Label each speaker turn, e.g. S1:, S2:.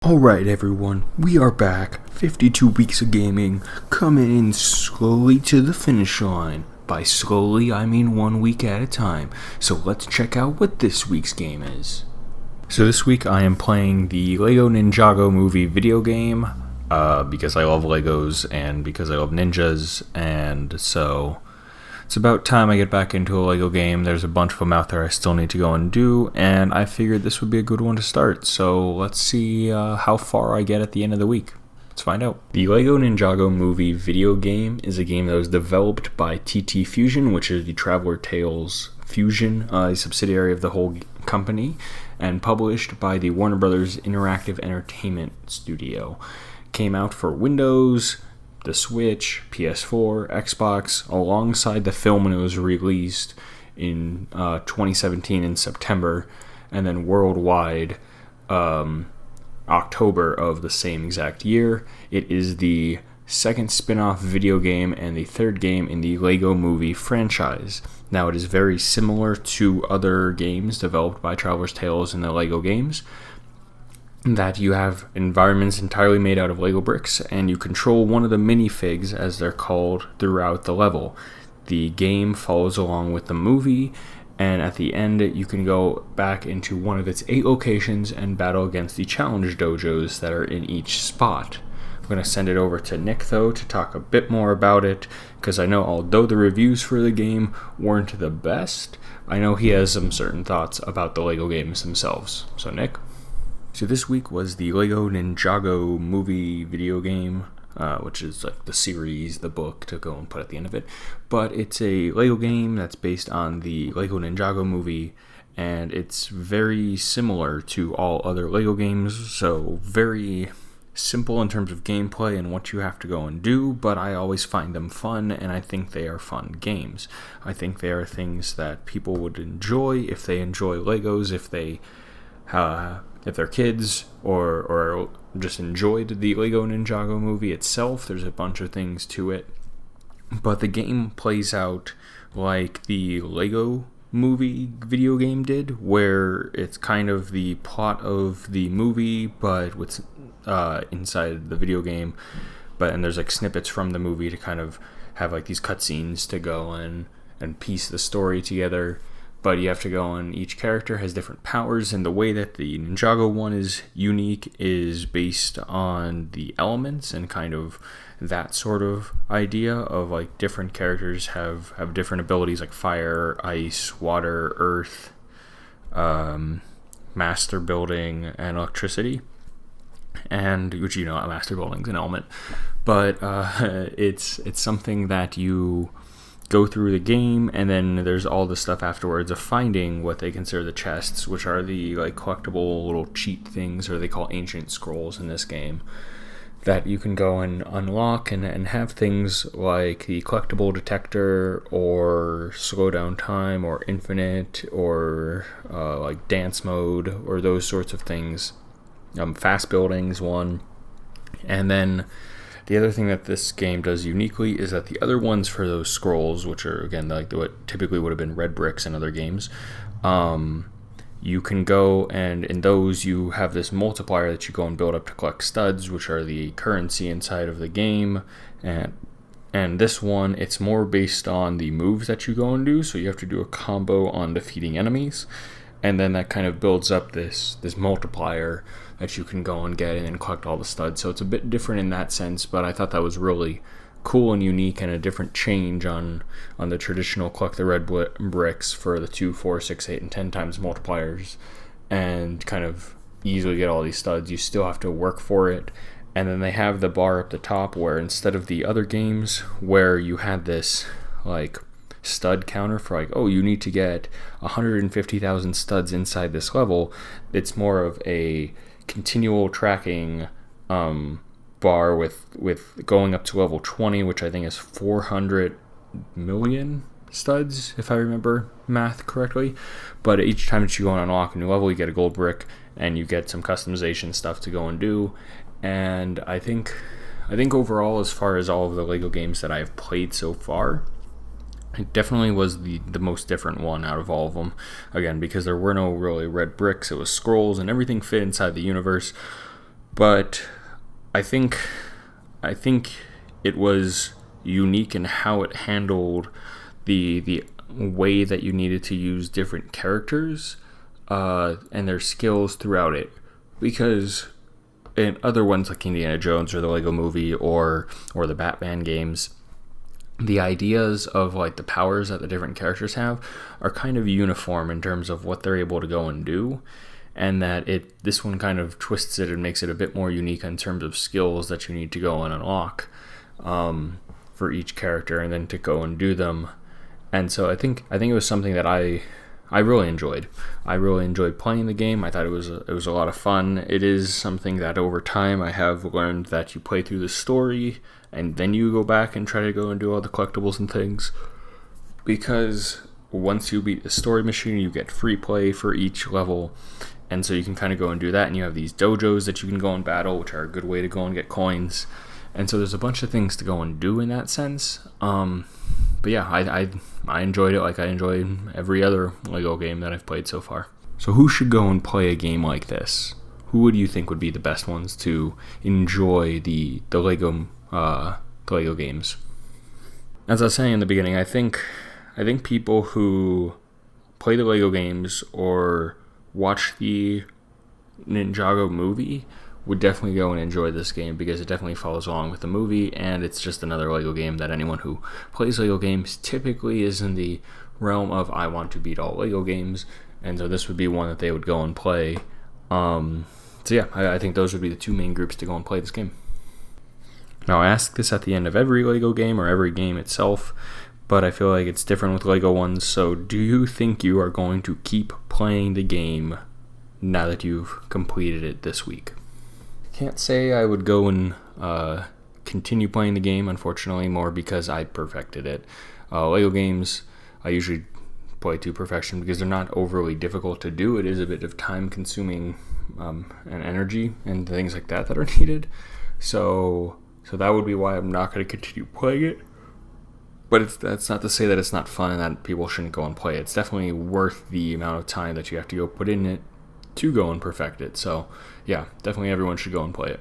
S1: Alright everyone, we are back, 52 weeks of gaming, coming in slowly to the finish line. By slowly, I mean 1 week at a time. So let's check out what this week's game is. So this week I am playing the Lego Ninjago movie video game, because I love Legos and because I love ninjas, and so it's about time I get back into a Lego game. There's a bunch of them out there I still need to go and do, and I figured this would be a good one to start. So let's see how far I get at the end of the week. Let's find out. The Lego Ninjago movie video game is a game that was developed by TT Fusion, which is the Traveler Tales Fusion, a subsidiary of the whole company, and published by the Warner Brothers Interactive Entertainment Studio. Came out for Windows, the Switch, PS4, Xbox, alongside the film when it was released in 2017 in September, and then worldwide October of the same exact year. It is the second spin-off video game and the third game in the Lego Movie franchise. Now, it is very similar to other games developed by Traveler's Tales in the Lego games, that you have environments entirely made out of Lego bricks, and you control one of the minifigs, as they're called, throughout the level. The game follows along with the movie, and at the end you can go back into one of its 8 locations and battle against the challenge dojos that are in each spot. I'm going to send it over to Nick, though, to talk a bit more about it, because I know although the reviews for the game weren't the best, I know he has some certain thoughts about the Lego games themselves. So Nick? So this week was the Lego Ninjago movie video game, which is like the series, the book to go and put at the end of it. But it's a Lego game that's based on the Lego Ninjago movie, and it's very similar to all other Lego games, so very simple in terms of gameplay and what you have to go and do, but I always find them fun, and I think they are fun games. I think they are things that people would enjoy if they enjoy Legos, if they're kids or just enjoyed the Lego Ninjago movie itself. There's a bunch of things to it, but the game plays out like the Lego movie video game did, where it's kind of the plot of the movie but what's inside the video game, and there's like snippets from the movie to kind of have like these cutscenes to go and piece the story together. But you have to go on, each character has different powers, and the way that the Ninjago one is unique is based on the elements and kind of that sort of idea of like different characters have different abilities like fire, ice, water, earth, master building, and electricity. And which, you know, master building's an element. But it's something that you go through the game, and then there's all the stuff afterwards of finding what they consider the chests, which are the like collectible little cheat things, or they call ancient scrolls in this game, that you can go and unlock and have things like the collectible detector, or slow down time, or infinite, or like dance mode, or those sorts of things. Fast building is one. And then the other thing that this game does uniquely is that the other ones for those scrolls, which are, again, like what typically would have been red bricks in other games, you can go and in those you have this multiplier that you go and build up to collect studs, which are the currency inside of the game. And this one, it's more based on the moves that you go and do, so you have to do a combo on defeating enemies, and then that kind of builds up this multiplier that you can go and get and then collect all the studs. So it's a bit different in that sense, but I thought that was really cool and unique, and a different change on the traditional collect the red bricks for the 2, 4, 6, 8, and 10 times multipliers and kind of easily get all these studs. You still have to work for it. And then they have the bar up the top where, instead of the other games where you had this like stud counter for like, oh, you need to get 150,000 studs inside this level, it's more of a continual tracking bar with going up to level 20, which I think is 400 million studs, if I remember math correctly. But each time that you go and unlock a new level, you get a gold brick, and you get some customization stuff to go and do. And I think overall, as far as all of the Lego games that I've played so far, it definitely was the most different one out of all of them. Again, because there were no really red bricks, it was scrolls, and everything fit inside the universe. But I think I think it was unique in how it handled the way that you needed to use different characters and their skills throughout it, because in other ones like Indiana Jones or the Lego Movie or the Batman games, the ideas of like the powers that the different characters have are kind of uniform in terms of what they're able to go and do, and that this one kind of twists it and makes it a bit more unique in terms of skills that you need to go and unlock for each character and then to go and do them. And so I think it was something that I really enjoyed. I really enjoyed playing the game. I thought it was a lot of fun. It is something that over time I have learned that you play through the story and then you go back and try to go and do all the collectibles and things, because once you beat the story mission, you get free play for each level, and so you can kind of go and do that, and you have these dojos that you can go and battle, which are a good way to go and get coins. And so there's a bunch of things to go and do in that sense. But yeah, I enjoyed it like I enjoyed every other Lego game that I've played so far. So who should go and play a game like this? Who would you think would be the best ones to enjoy the Lego games? As I was saying in the beginning, I think people who play the Lego games or watch the Ninjago movie would definitely go and enjoy this game, because it definitely follows along with the movie, and it's just another Lego game that anyone who plays Lego games typically is in the realm of I want to beat all Lego games, and so this would be one that they would go and play. So yeah, I think those would be the two main groups to go and play this game. Now I ask this at the end of every Lego game or every game itself, but I feel like it's different with Lego ones. So do you think you are going to keep playing the game now that you've completed it this week? Can't say I would go and continue playing the game, unfortunately, more because I perfected it. Lego games I usually play to perfection because they're not overly difficult to do. It is a bit of time consuming and energy and things like that are needed. So that would be why I'm not going to continue playing it. But that's not to say that it's not fun and that people shouldn't go and play it. It's definitely worth the amount of time that you have to go put in it to go and perfect it. So yeah, definitely everyone should go and play it.